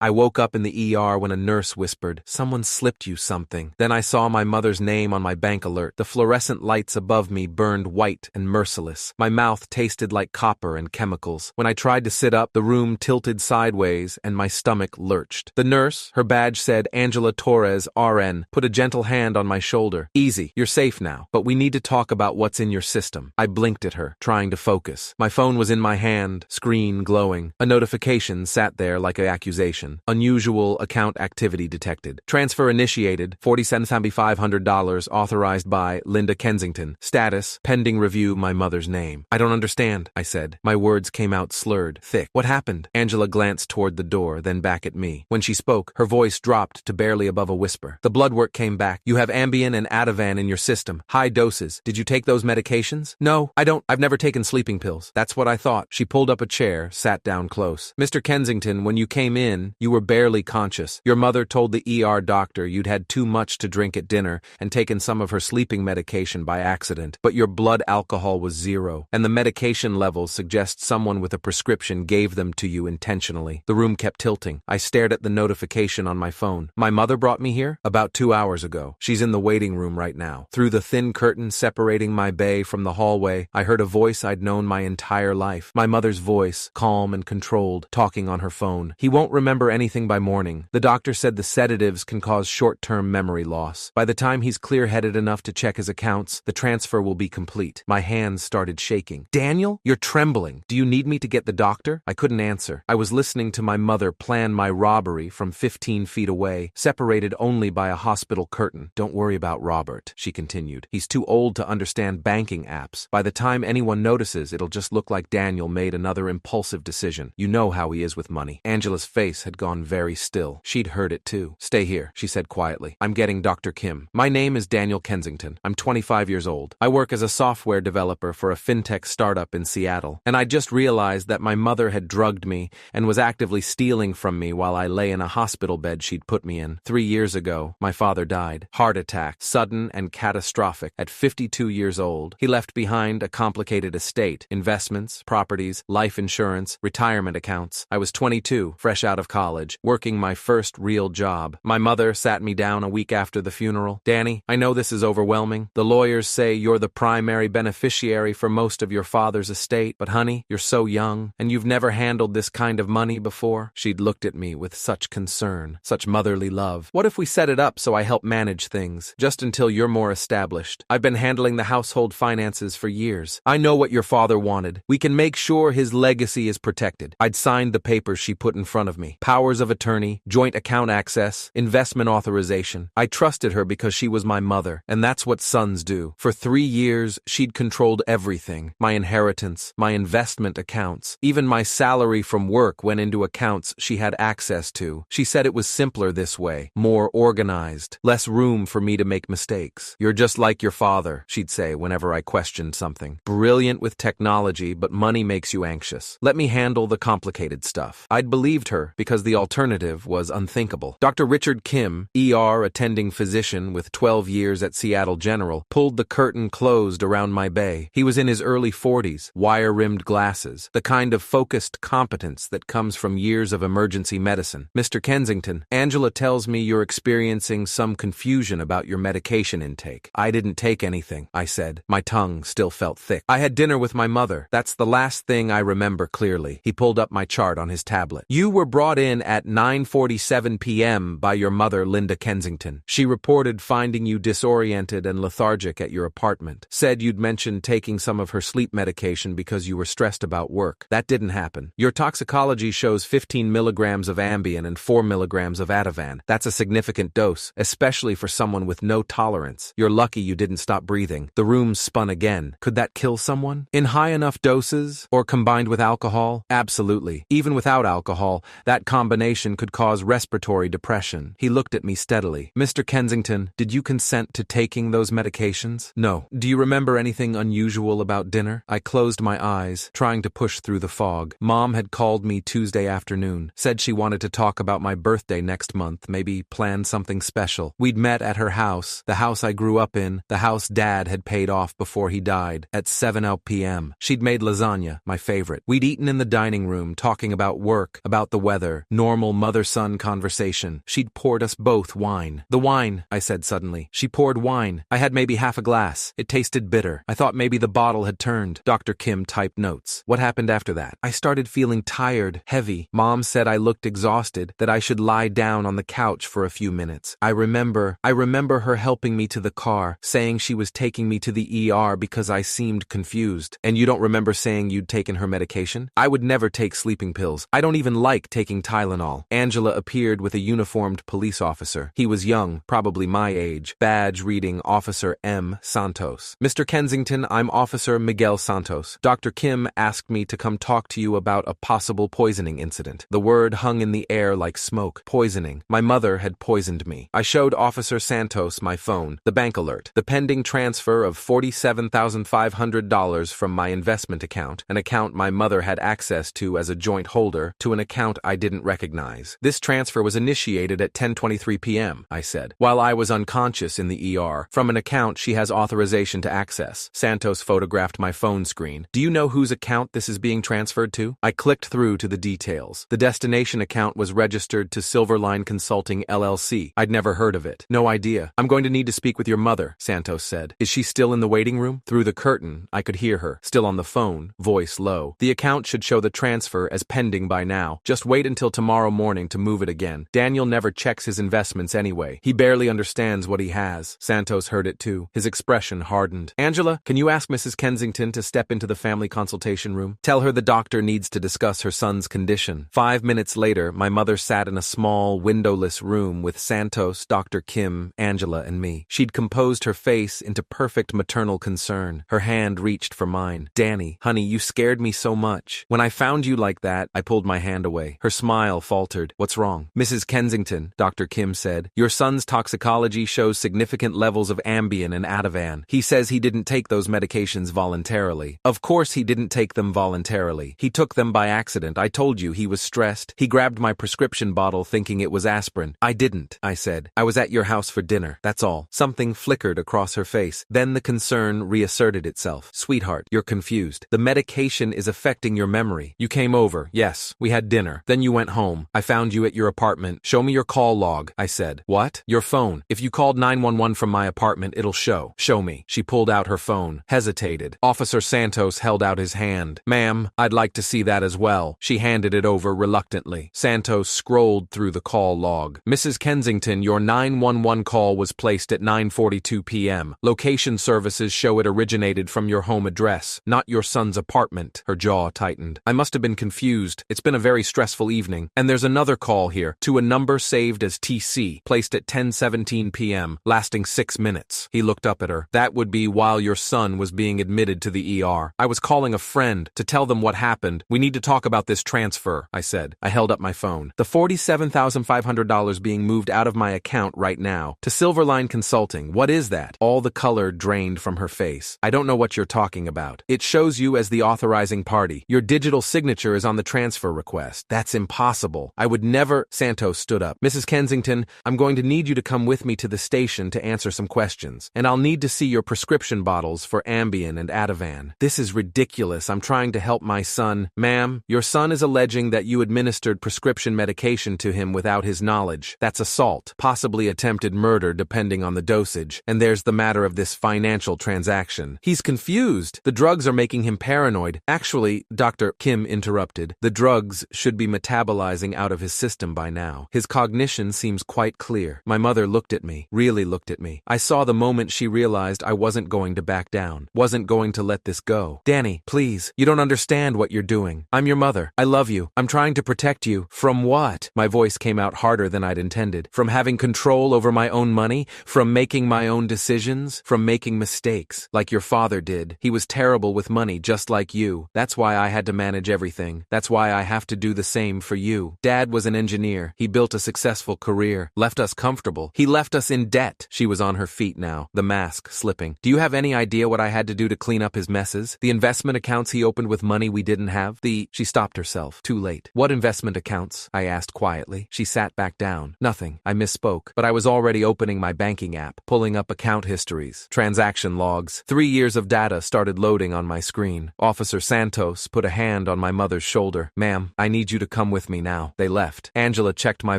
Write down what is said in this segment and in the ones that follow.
I woke up in the ER when a nurse whispered, "Someone slipped you something." Then I saw my mother's name on my bank alert. The fluorescent lights above me burned white and merciless. My mouth tasted like copper and chemicals. When I tried to sit up, the room tilted sideways and my stomach lurched. The nurse, her badge said Angela Torres, RN, put a gentle hand on my shoulder. "Easy, you're safe now, but we need to talk about what's in your system." I blinked at her, trying to focus. My phone was in my hand, screen glowing. A notification sat there like an accusation. Unusual account activity detected. Transfer initiated, $47,500, authorized by Linda Kensington. Status, pending review, my mother's name. "I don't understand," I said. My words came out slurred, thick. "What happened?" Angela glanced toward the door, then back at me. When she spoke, her voice dropped to barely above a whisper. "The blood work came back. You have Ambien and Ativan in your system. High doses. Did you take those medications?" "No, I don't. I've never taken sleeping pills." "That's what I thought." She pulled up a chair, sat down close. "Mr. Kensington, when you came in, you were barely conscious. Your mother told the ER doctor you'd had too much to drink at dinner and taken some of her sleeping medication by accident, but your blood alcohol was 0, and the medication levels suggest someone with a prescription gave them to you intentionally." The room kept tilting. I stared at the notification on my phone. "My mother brought me here? About 2 hours ago. She's in the waiting room right now." Through the thin curtain separating my bay from the hallway, I heard a voice I'd known my entire life. My mother's voice, calm and controlled, talking on her phone. "He won't remember anything by morning. The doctor said the sedatives can cause short-term memory loss. By the time he's clear-headed enough to check his accounts, the transfer will be complete." My hands started shaking. "Daniel, you're trembling. Do you need me to get the doctor?" I couldn't answer. I was listening to my mother plan my robbery from 15 feet away, separated only by a hospital curtain. "Don't worry about Robert," she continued. "He's too old to understand banking apps. By the time anyone notices, it'll just look like Daniel made another impulsive decision. You know how he is with money." Angela's face had gone very still. She'd heard it too. "Stay here," she said quietly. "I'm getting Dr. Kim. My name is Daniel Kensington. I'm 25 years old. I work as a software developer for a fintech startup in Seattle, and I just realized that my mother had drugged me and was actively stealing from me while I lay in a hospital bed she'd put me in. 3 years ago, my father died. Heart attack, sudden and catastrophic. At 52 years old, he left behind a complicated estate, investments, properties, life insurance, retirement accounts. I was 22, fresh out of college, working my first real job. My mother sat me down a week after the funeral. "Danny, I know this is overwhelming. The lawyers say you're the primary beneficiary for most of your father's estate, but honey, you're so young, and you've never handled this kind of money before." She'd looked at me with such concern, such motherly love. "What if we set it up so I help manage things, just until you're more established? I've been handling the household finances for years. I know what your father wanted. We can make sure his legacy is protected." I'd signed the papers she put in front of me. Powers of attorney, joint account access, investment authorization. I trusted her because she was my mother, and that's what sons do. For 3 years, she'd controlled everything. My inheritance, my investment accounts, even my salary from work went into accounts she had access to. She said it was simpler this way, more organized, less room for me to make mistakes. "You're just like your father," she'd say whenever I questioned something. "Brilliant with technology, but money makes you anxious. Let me handle the complicated stuff." I'd believed her because the alternative was unthinkable. Dr. Richard Kim, ER attending physician with 12 years at Seattle General, pulled the curtain closed around my bay. He was in his early 40s, wire-rimmed glasses, the kind of focused competence that comes from years of emergency medicine. "Mr. Kensington, Angela tells me you're experiencing some confusion about your medication intake." "I didn't take anything," I said. My tongue still felt thick. "I had dinner with my mother. That's the last thing I remember clearly." He pulled up my chart on his tablet. "You were brought in at 9:47 p.m. by your mother, Linda Kensington. She reported finding you disoriented and lethargic at your apartment. Said you'd mentioned taking some of her sleep medication because you were stressed about work. That didn't happen. Your toxicology shows 15 milligrams of Ambien and 4 milligrams of Ativan. That's a significant dose, especially for someone with no tolerance. You're lucky you didn't stop breathing." The room spun again. Could that kill someone? In high enough doses, or combined with alcohol? Absolutely. Even without alcohol, that combination could cause respiratory depression. He looked at me steadily. "Mr. Kensington, did you consent to taking those medications?" "No." "Do you remember anything unusual about dinner?" I closed my eyes, trying to push through the fog. Mom had called me Tuesday afternoon, said she wanted to talk about my birthday next month, maybe plan something special. We'd met at her house, the house I grew up in, the house Dad had paid off before he died, at 7 p.m. She'd made lasagna, my favorite. We'd eaten in the dining room, talking about work, about the weather, Normal mother-son conversation. She'd poured us both wine. The wine, I said suddenly. She poured wine. I had maybe half a glass. It tasted bitter. I thought maybe the bottle had turned. Dr. Kim typed notes. What happened after that? I started feeling tired, heavy. Mom said I looked exhausted, that I should lie down on the couch for a few minutes. I remember her helping me to the car, saying she was taking me to the ER because I seemed confused. And you don't remember saying you'd taken her medication? I would never take sleeping pills. I don't even like taking Tylenol. Angela appeared with a uniformed police officer. He was young, probably my age. Badge reading Officer M. Santos. Mr. Kensington, I'm Officer Miguel Santos. Dr. Kim asked me to come talk to you about a possible poisoning incident. The word hung in the air like smoke. Poisoning. My mother had poisoned me. I showed Officer Santos my phone, the bank alert, the pending transfer of $47,500 from my investment account, an account my mother had access to as a joint holder, to an account I didn't recognize. This transfer was initiated at 10:23 p.m., I said, while I was unconscious in the ER, from an account she has authorization to access. Santos photographed my phone screen. Do you know whose account this is being transferred to? I clicked through to the details. The destination account was registered to Silverline Consulting LLC. I'd never heard of it. No idea. I'm going to need to speak with your mother, Santos said. Is she still in the waiting room? Through the curtain, I could hear her, still on the phone, voice low. The account should show the transfer as pending by now. Just wait until tomorrow morning to move it again. Daniel never checks his investments anyway. He barely understands what he has. Santos heard it too. His expression hardened. Angela, can you ask Mrs. Kensington to step into the family consultation room? Tell her the doctor needs to discuss her son's condition. 5 minutes later, my mother sat in a small, windowless room with Santos, Dr. Kim, Angela, and me. She'd composed her face into perfect maternal concern. Her hand reached for mine. Danny, honey, you scared me so much. When I found you like that, I pulled my hand away. Her smile faltered. What's wrong? Mrs. Kensington, Dr. Kim said, your son's toxicology shows significant levels of Ambien and Ativan. He says he didn't take those medications voluntarily. Of course he didn't take them voluntarily. He took them by accident. I told you he was stressed. He grabbed my prescription bottle thinking it was aspirin. I didn't, I said. I was at your house for dinner. That's all. Something flickered across her face. Then the concern reasserted itself. Sweetheart, you're confused. The medication is affecting your memory. You came over. Yes, we had dinner. Then you went home. I found you at your apartment. Show me your call log, I said. What? Your phone. If you called 911 from my apartment, it'll show. Show me. She pulled out her phone. Hesitated. Officer Santos held out his hand. Ma'am, I'd like to see that as well. She handed it over reluctantly. Santos scrolled through the call log. Mrs. Kensington, your 911 call was placed at 9:42 p.m. Location services show it originated from your home address, not your son's apartment. Her jaw tightened. I must have been confused. It's been a very stressful evening. And there's another call here, to a number saved as TC, placed at 10:17 p.m., lasting 6 minutes. He looked up at her. That would be while your son was being admitted to the ER. I was calling a friend to tell them what happened. We need to talk about this transfer, I said. I held up my phone. The $47,500 being moved out of my account right now to Silverline Consulting. What is that? All the color drained from her face. I don't know what you're talking about. It shows you as the authorizing party. Your digital signature is on the transfer request. That's impossible. I would never... Santos stood up. Mrs. Kensington, I'm going to need you to come with me to the station to answer some questions. And I'll need to see your prescription bottles for Ambien and Ativan. This is ridiculous. I'm trying to help my son. Ma'am, your son is alleging that you administered prescription medication to him without his knowledge. That's assault, possibly attempted murder depending on the dosage. And there's the matter of this financial transaction. He's confused. The drugs are making him paranoid. Actually, Dr. Kim interrupted. The drugs should be metabolizing out of his system by now. His cognition seems quite clear. My mother looked at me, really looked at me. I saw the moment she realized I wasn't going to back down, wasn't going to let this go. Danny, please, you don't understand what you're doing. I'm your mother. I love you. I'm trying to protect you. From what? My voice came out harder than I'd intended. From having control over my own money? From making my own decisions? From making mistakes, like your father did. He was terrible with money, just like you. That's why I had to manage everything. That's why I have to do the same for you. Dad was an engineer. He built a successful career, left us comfortable. He left us in debt. She was on her feet now, the mask slipping. Do you have any idea what I had to do to clean up his messes? The investment accounts he opened with money we didn't have? She stopped herself. Too late. What investment accounts? I asked quietly. She sat back down. Nothing. I misspoke, but I was already opening my banking app, pulling up account histories, transaction logs. 3 years of data started loading on my screen. Officer Santos put a hand on my mother's shoulder. Ma'am, I need you to come with me me now. They left. Angela checked my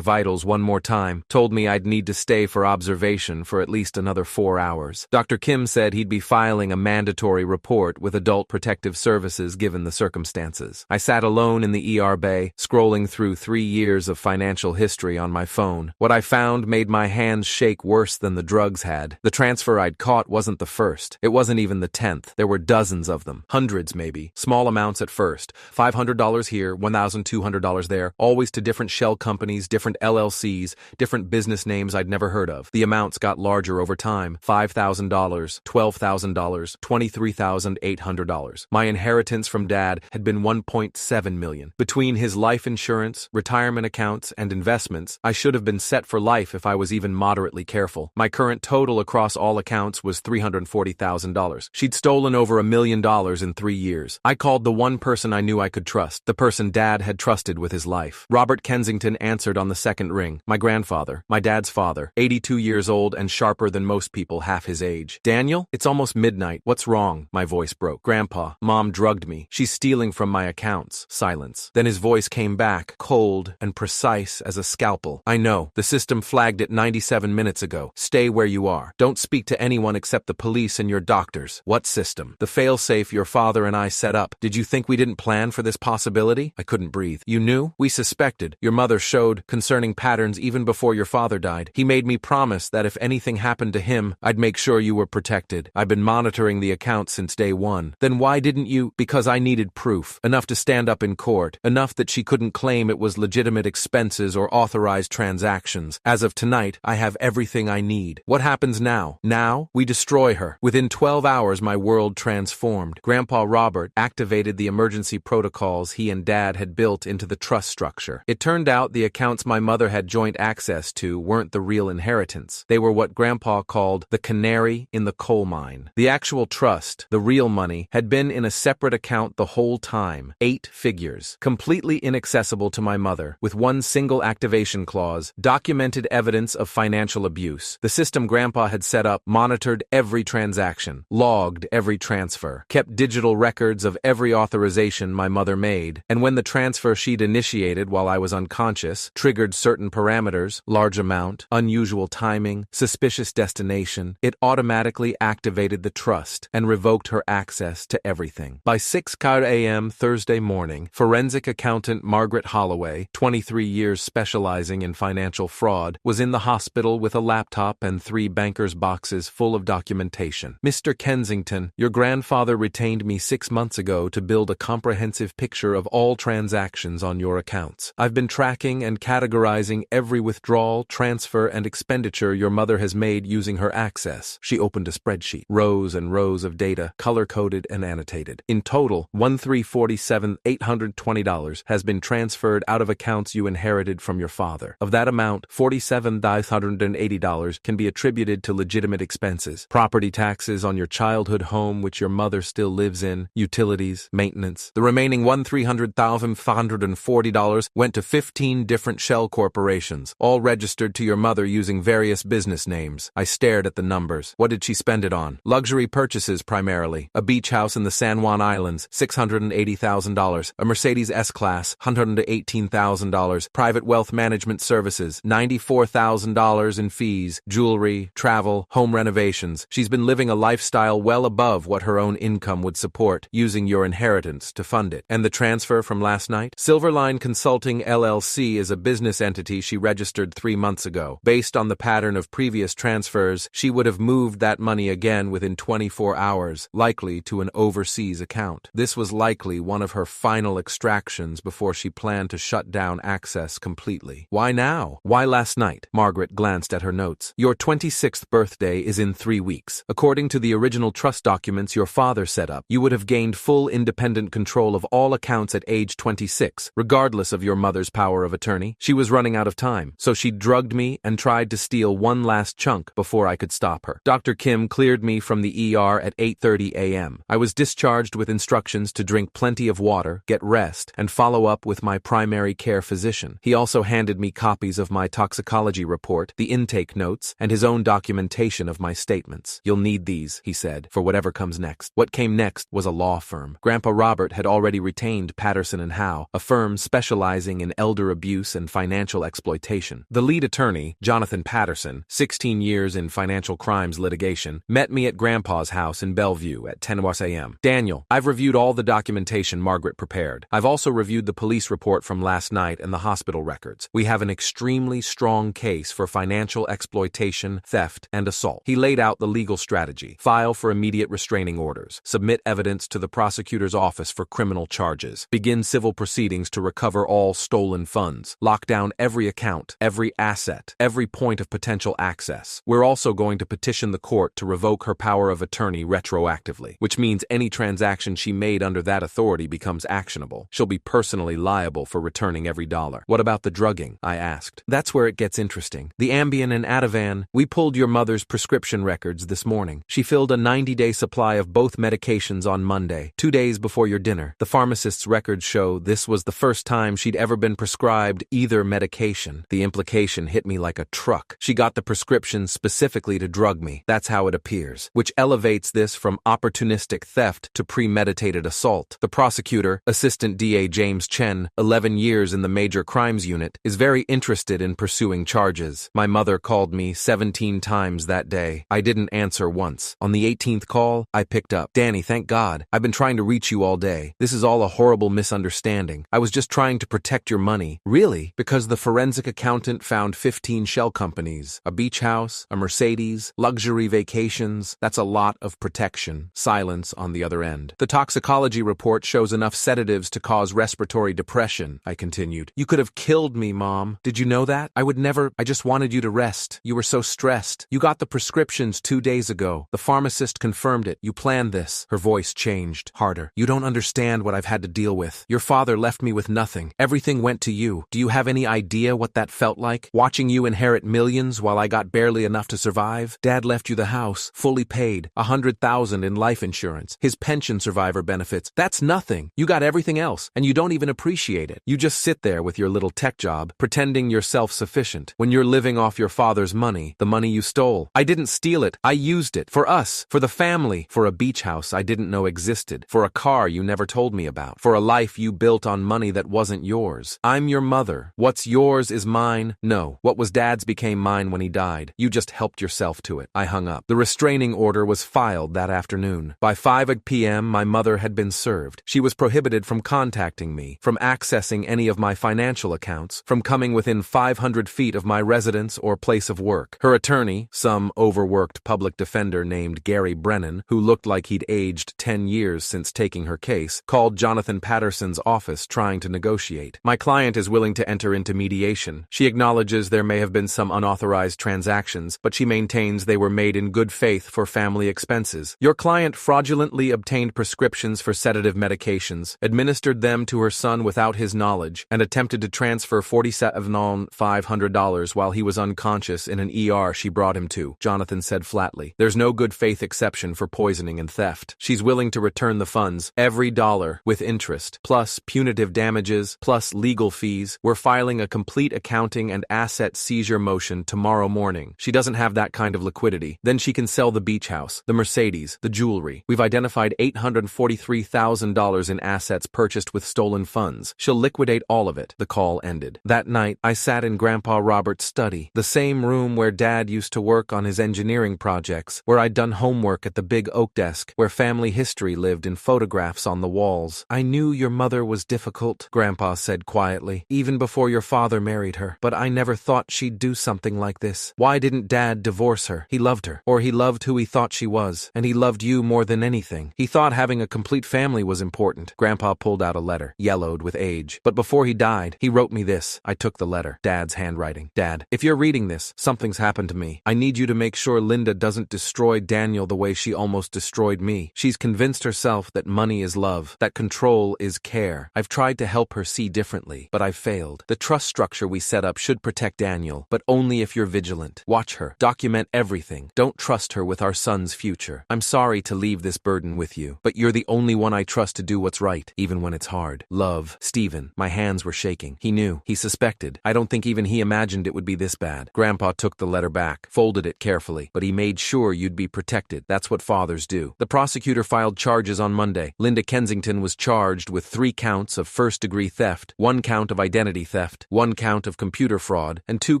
vitals one more time, told me I'd need to stay for observation for at least another 4 hours. Dr. Kim said he'd be filing a mandatory report with Adult Protective Services given the circumstances. I sat alone in the ER bay, scrolling through 3 years of financial history on my phone. What I found made my hands shake worse than the drugs had. The transfer I'd caught wasn't the first. It wasn't even the 10th. There were dozens of them. Hundreds, maybe. Small amounts at first. $500 here, $1,200 there, always to different shell companies, different LLCs, different business names I'd never heard of. The amounts got larger over time. $5,000, $12,000, $23,800. My inheritance from Dad had been $1.7 million. Between his life insurance, retirement accounts, and investments, I should have been set for life if I was even moderately careful. My current total across all accounts was $340,000. She'd stolen over $1 million in 3 years. I called the one person I knew I could trust, the person Dad had trusted with his life. Robert Kensington answered on the second ring. My grandfather, my dad's father, 82 years old and sharper than most people half his age. Daniel, it's almost midnight. What's wrong? My voice broke. Grandpa, Mom drugged me. She's stealing from my accounts. Silence. Then his voice came back, cold and precise as a scalpel. I know. The system flagged it 97 minutes ago. Stay where you are. Don't speak to anyone except the police and your doctors. What system? The failsafe your father and I set up. Did you think we didn't plan for this possibility? I couldn't breathe. You knew? We suspected. Your mother showed concerning patterns even before your father died. He made me promise that if anything happened to him, I'd make sure you were protected. I've been monitoring the account since day one. Then why didn't you? Because I needed proof. Enough to stand up in court. Enough that she couldn't claim it was legitimate expenses or authorized transactions. As of tonight, I have everything I need. What happens now? Now, we destroy her. Within 12 hours, my world transformed. Grandpa Robert activated the emergency protocols he and Dad had built into the trust structure. It turned out the accounts my mother had joint access to weren't the real inheritance. They were what Grandpa called the canary in the coal mine. The actual trust, the real money, had been in a separate account the whole time. 8 figures. Completely inaccessible to my mother, with one single activation clause, documented evidence of financial abuse. The system Grandpa had set up monitored every transaction, logged every transfer, kept digital records of every authorization my mother made, and when the transfer she'd initiated while I was unconscious triggered certain parameters, large amount, unusual timing, suspicious destination, it automatically activated the trust and revoked her access to everything. By 6 a.m. Thursday morning, forensic accountant Margaret Holloway, 23 years specializing in financial fraud, was in the hospital with a laptop and 3 banker's boxes full of documentation. Mr. Kensington, your grandfather retained me 6 months ago to build a comprehensive picture of all transactions on your accounts. I've been tracking and categorizing every withdrawal, transfer, and expenditure your mother has made using her access. She opened a spreadsheet. Rows and rows of data, color-coded and annotated. In total, $1,347,820 has been transferred out of accounts you inherited from your father. Of that amount, $47,580 can be attributed to legitimate expenses. Property taxes on your childhood home which your mother still lives in, utilities, maintenance. The remaining $1,300,540 went to 15 different shell corporations, all registered to your mother using various business names. I stared at the numbers. What did she spend it on? Luxury purchases primarily. A beach house in the San Juan Islands, $680,000. A Mercedes S-Class, $118,000. Private wealth management services, $94,000 in fees, jewelry, travel, home renovations. She's been living a lifestyle well above what her own income would support, using your inheritance to fund it. And the transfer from last night? Silverline Consulting LLC is a business entity she registered 3 months ago. Based on the pattern of previous transfers, she would have moved that money again within 24 hours, likely to an overseas account. This was likely one of her final extractions before she planned to shut down access completely. Why now? Why last night? Margaret glanced at her notes. Your 26th birthday is in 3 weeks. According to the original trust documents your father set up, you would have gained full independent control of all accounts at age 26, regardless of your mother's power of attorney. She was running out of time, so she drugged me and tried to steal one last chunk before I could stop her. Dr. Kim cleared me from the ER at 8:30 a.m. I was discharged with instructions to drink plenty of water, get rest, and follow up with my primary care physician. He also handed me copies of my toxicology report, the intake notes, and his own documentation of my statements. You'll need these, he said, for whatever comes next. What came next was a law firm. Grandpa Robert had already retained Patterson & Howe, a firm specialized specializing in elder abuse and financial exploitation. The lead attorney, Jonathan Patterson, 16 years in financial crimes litigation, met me at Grandpa's house in Bellevue at 10 a.m. Daniel, I've reviewed all the documentation Margaret prepared. I've also reviewed the police report from last night and the hospital records. We have an extremely strong case for financial exploitation, theft, and assault. He laid out the legal strategy. File for immediate restraining orders. Submit evidence to the prosecutor's office for criminal charges. Begin civil proceedings to recover all stolen funds. Lock down every account, every asset, every point of potential access. We're also going to petition the court to revoke her power of attorney retroactively, which means any transaction she made under that authority becomes actionable. She'll be personally liable for returning every dollar. What about the drugging? I asked. That's where it gets interesting. The Ambien and Ativan, we pulled your mother's prescription records this morning. She filled a 90-day supply of both medications on Monday, 2 days before your dinner. The pharmacist's records show this was the first time she'd ever been prescribed either medication. The implication hit me like a truck. She got the prescription specifically to drug me. That's how it appears, which elevates this from opportunistic theft to premeditated assault. The prosecutor, Assistant DA James Chen, 11 years in the Major Crimes Unit, is very interested in pursuing charges. My mother called me 17 times that day. I didn't answer once. On the 18th call, I picked up. Danny, thank God. I've been trying to reach you all day. This is all a horrible misunderstanding. I was just trying to protect your money. Really? Because the forensic accountant found 15 shell companies, a beach house, a Mercedes, luxury vacations. That's a lot of protection. Silence on the other end. The toxicology report shows enough sedatives to cause respiratory depression, I continued. You could have killed me, Mom. Did you know that? I would never. I just wanted you to rest. You were so stressed. You got the prescriptions 2 days ago. The pharmacist confirmed it. You planned this. Her voice changed, harder. You don't understand what I've had to deal with. Your father left me with nothing. Everything went to you. Do you have any idea what that felt like? Watching you inherit millions while I got barely enough to survive? Dad left you the house, fully paid, $100,000 in life insurance, his pension survivor benefits. That's nothing. You got everything else, and you don't even appreciate it. You just sit there with your little tech job, pretending you're self-sufficient, when you're living off your father's money, the money you stole. I didn't steal it. I used it. For us. For the family. For a beach house I didn't know existed. For a car you never told me about. For a life you built on money that wasn't yours. I'm your mother. What's yours is mine. No. What was Dad's became mine when he died. You just helped yourself to it. I hung up. The restraining order was filed that afternoon. By 5 p.m. my mother had been served. She was prohibited from contacting me, from accessing any of my financial accounts, from coming within 500 feet of my residence or place of work. Her attorney, some overworked public defender named Gary Brennan, who looked like he'd aged 10 years since taking her case, called Jonathan Patterson's office trying to negotiate. My client is willing to enter into mediation. She acknowledges there may have been some unauthorized transactions, but she maintains they were made in good faith for family expenses. Your client fraudulently obtained prescriptions for sedative medications, administered them to her son without his knowledge, and attempted to transfer $47,500 while he was unconscious in an ER she brought him to, Jonathan said flatly. There's no good faith exception for poisoning and theft. She's willing to return the funds, every dollar, with interest, plus punitive damages, plus legal fees. We're filing a complete accounting and asset seizure motion tomorrow morning. She doesn't have that kind of liquidity. Then she can sell the beach house, the Mercedes, the jewelry. We've identified $843,000 in assets purchased with stolen funds. She'll liquidate all of it. The call ended. That night, I sat in Grandpa Robert's study, the same room where Dad used to work on his engineering projects, where I'd done homework at the big oak desk, where family history lived in photographs on the walls. I knew your mother was difficult, Grandpa said quietly, even before your father married her, but I never thought she'd do something like this. Why didn't Dad divorce her? He loved her, or he loved who he thought she was, and he loved you more than anything. He thought having a complete family was important. Grandpa pulled out a letter, yellowed with age. But before he died, he wrote me this. I took the letter. Dad's handwriting. Dad, if you're reading this, something's happened to me. I need you to make sure Linda doesn't destroy Daniel the way she almost destroyed me. She's convinced herself that money is love, that control is care. I've tried to help her see differently, but I've failed. The trust structure we set up should protect Daniel, but only if you're vigilant. Watch her. Document everything. Don't trust her with our son's future. I'm sorry to leave this burden with you, but you're the only one I trust to do what's right, even when it's hard. Love, Stephen. My hands were shaking. He knew. He suspected. I don't think even he imagined it would be this bad. Grandpa took the letter back, folded it carefully, but he made sure you'd be protected. That's what fathers do. The prosecutor filed charges on Monday. Linda Kensington was charged with 3 counts of first-degree theft, 1 count of identity theft, 1 count of computer fraud, and 2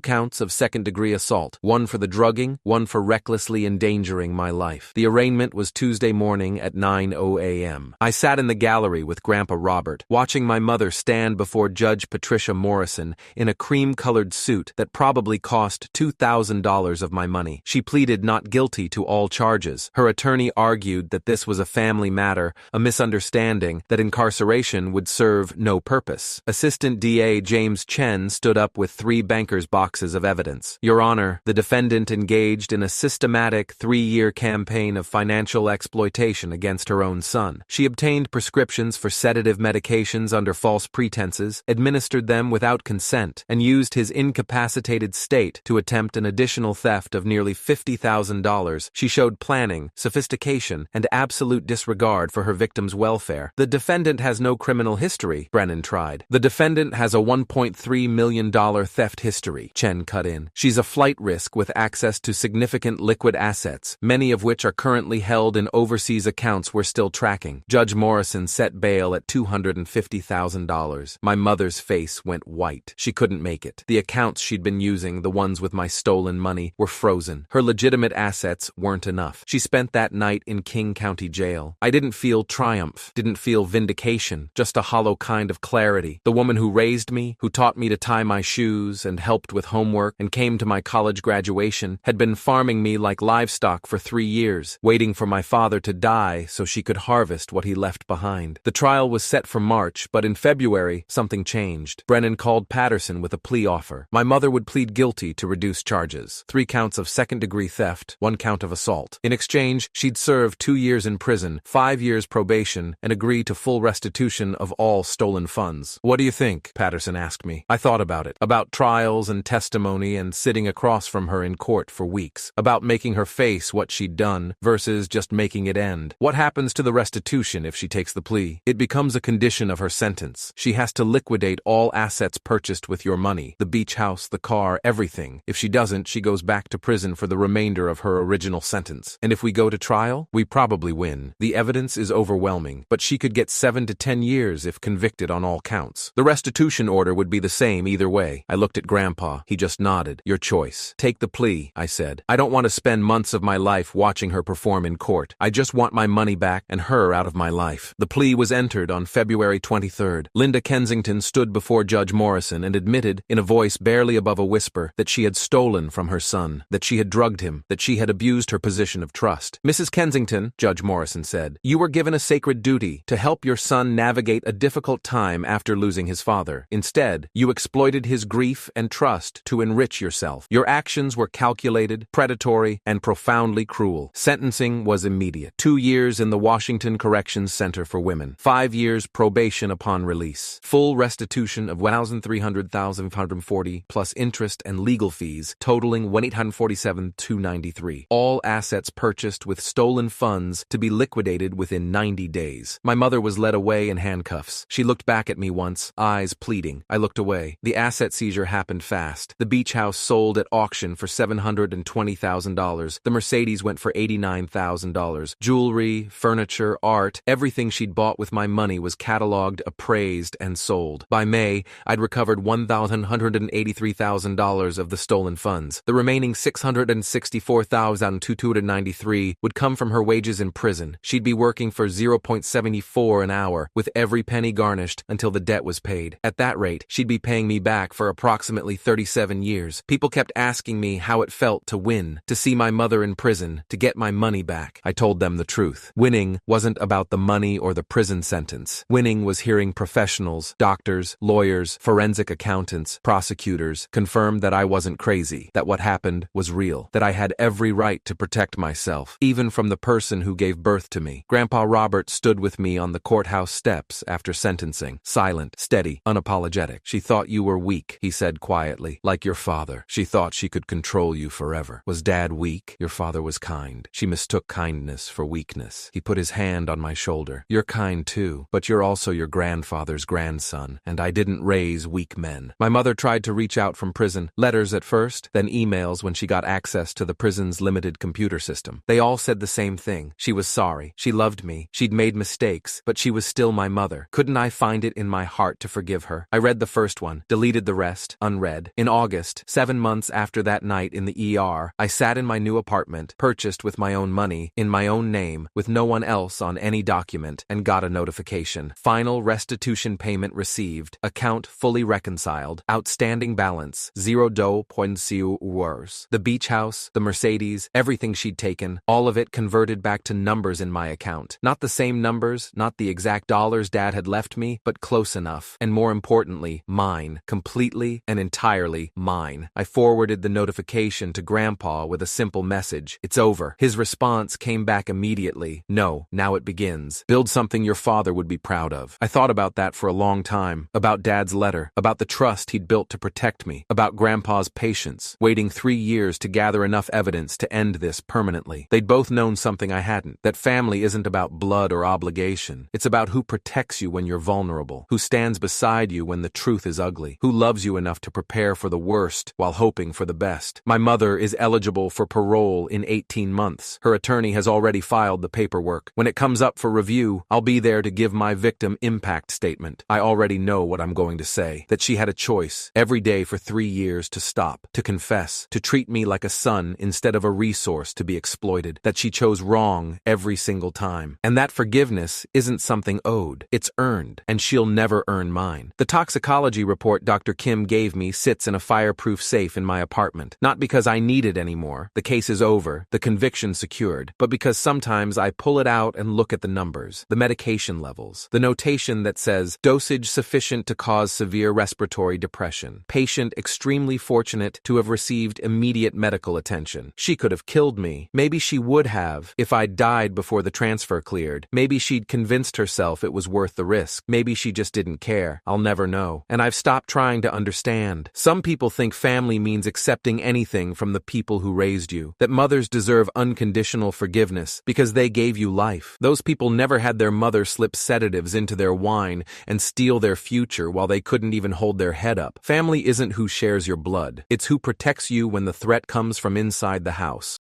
counts of second-degree assault, 1 for the drugging, 1 for recklessly endangering my life. The arraignment was Tuesday morning at 9:00 a.m. I sat in the gallery with Grandpa Robert, watching my mother stand before Judge Patricia Morrison in a cream-colored suit that probably cost $2,000 of my money. She pleaded not guilty to all charges. Her attorney argued that this was a family matter, a misunderstanding, that incarceration would serve no purpose. Assistant DA James Chen stood up with 3 banker's boxes of evidence. Your Honor, the defendant engaged in a systematic 3-year campaign of financial exploitation against her own son. She obtained prescriptions for sedative medications under false pretenses, administered them without consent, and used his incapacitated state to attempt an additional theft of nearly $50,000. She showed planning, sophistication, and absolute disregard for her victim's welfare. The defendant has no criminal history, Brennan tried. The defendant has a $1.3 million theft history, Chen cut in. She's a flight risk with access to significant liquid assets, many of which are currently held in overseas accounts we're still tracking. Judge Morrison set bail at $250,000. My mother's face went white. She couldn't make it. The accounts she'd been using, the ones with my stolen money, were frozen. Her legitimate assets weren't enough. She spent that night in King County Jail. I didn't feel triumph, didn't feel vindication, just a hollow kind of clarity. The woman who raised me, who taught me to tie my shoes and helped with homework and came to my college graduation, had been farming me like livestock for 3 years, waiting for my father to die so she could harvest what he left behind. The trial was set for March, but in February, something changed. Brennan called Patterson with a plea offer. My mother would plead guilty to reduce charges. 3 counts of second-degree theft, 1 count of assault. In exchange, she'd serve 2 years in prison, 5 years probation, and agree to full restitution of all stolen funds. What do you think? Patterson asked me. I thought about it. About trials and testimony and sitting across from her in court for weeks. About making her face what she'd done versus just making it end. What happens to the restitution if she takes the plea? It becomes a condition of her sentence. She has to liquidate all assets purchased with your money. The beach house, the car, everything. If she doesn't, she goes back to prison for the remainder of her original sentence. And if we go to trial, we probably win. The evidence is overwhelming, but she could get 7 to 10 years if convicted on all counts. The restitution order would be the same either way. I looked at Grandpa. He just nodded. Your choice. Take the plea, I said. I don't want to spend months of my life watching her perform in court. I just want my money back and her out of my life. The plea was entered on February 23rd. Linda Kensington stood before Judge Morrison and admitted, in a voice barely above a whisper, that she had stolen from her son, that she had drugged him, that she had abused her position of trust. Mrs. Kensington, Judge Morrison said, you were given a sacred duty to help your son navigate a difficult time after losing his father. Instead, you exploited his grief and trust to enrich yourself. Your actions were calculated, predatory, and profoundly cruel. Sentencing was immediate. 2 years in the Washington Corrections Center for Women. 5 years probation upon release. Full restitution of $1,300,540 plus interest and legal fees, totaling $1,847,293. All assets purchased with stolen funds to be liquidated within 90 days. My mother was led away in handcuffs. She looked back at me once, eyes pleading. I looked away. The asset seizure happened fast. The beach house sold at auction for $720,000. The Mercedes went for $89,000. Jewelry, furniture, art, everything she'd bought with my money was cataloged, appraised, and sold. By May, I'd recovered $1,183,000 of the stolen funds. The remaining $664,293 would come from her wages in prison. She'd be working for $0.74 an hour, with every penny garnished until the debt was paid. At that rate, she'd be paying me back for approximately 37 years. People kept asking me how it felt to win, to see my mother in prison, to get my money back. I told them the truth. Winning wasn't about the money or the prison sentence. Winning was hearing professionals, doctors, lawyers, forensic accountants, prosecutors confirm that I wasn't crazy, that what happened was real, that I had every right to protect myself, even from the person who gave birth to me. Grandpa Robert stood with me on the courthouse steps after sentencing, silent, steady, unapologetic. She thought you were weak, he said quietly, like your father. She thought she could control you forever. Was Dad weak? Your father was kind. She mistook kindness for weakness. He put his hand on my shoulder. You're kind too, but you're also your grandfather's grandson, and I didn't raise weak men. My mother tried to reach out from prison, letters at first, then emails when she got access to the prison's limited computer system. They all said the same thing. She was sorry. She loved me. She'd made mistakes, but she was still my mother. Couldn't I find it in in my heart to forgive her. I read the first one, deleted the rest, unread. In August, 7 months after that night in the ER, I sat in my new apartment, purchased with my own money, in my own name, with no one else on any document, and got a notification. Final restitution payment received, account fully reconciled, outstanding balance, $0.0. The beach house, the Mercedes, everything she'd taken, all of it converted back to numbers in my account. Not the same numbers, not the exact dollars Dad had left me, but close enough. And more importantly, mine. Completely and entirely mine. I forwarded the notification to Grandpa with a simple message. It's over. His response came back immediately. No, now it begins. Build something your father would be proud of. I thought about that for a long time. About Dad's letter. About the trust he'd built to protect me. About Grandpa's patience. Waiting 3 years to gather enough evidence to end this permanently. They'd both known something I hadn't. That family isn't about blood or obligation. It's about who protects you when you're vulnerable. Who stands beside you when the truth is ugly. Who loves you enough to prepare for the worst while hoping for the best. My mother is eligible for parole in 18 months. Her attorney has already filed the paperwork. When it comes up for review, I'll be there to give my victim impact statement. I already know what I'm going to say. That she had a choice every day for 3 years to stop, to confess, to treat me like a son instead of a resource to be exploited. That she chose wrong every single time. And that forgiveness isn't something owed. It's earned, and she'll never earn mine. The toxicology report Dr. Kim gave me sits in a fireproof safe in my apartment. Not because I need it anymore. The case is over, the conviction secured, but because sometimes I pull it out and look at the numbers, the medication levels, the notation that says dosage sufficient to cause severe respiratory depression. Patient extremely fortunate to have received immediate medical attention. She could have killed me. Maybe she would have if I'd died before the transfer cleared. Maybe she'd convinced herself it was worth the risk. Maybe she just didn't care. I'll never know. And I've stopped trying to understand. Some people think family means accepting anything from the people who raised you. That mothers deserve unconditional forgiveness because they gave you life. Those people never had their mother slip sedatives into their wine and steal their future while they couldn't even hold their head up. Family isn't who shares your blood. It's who protects you when the threat comes from inside the house.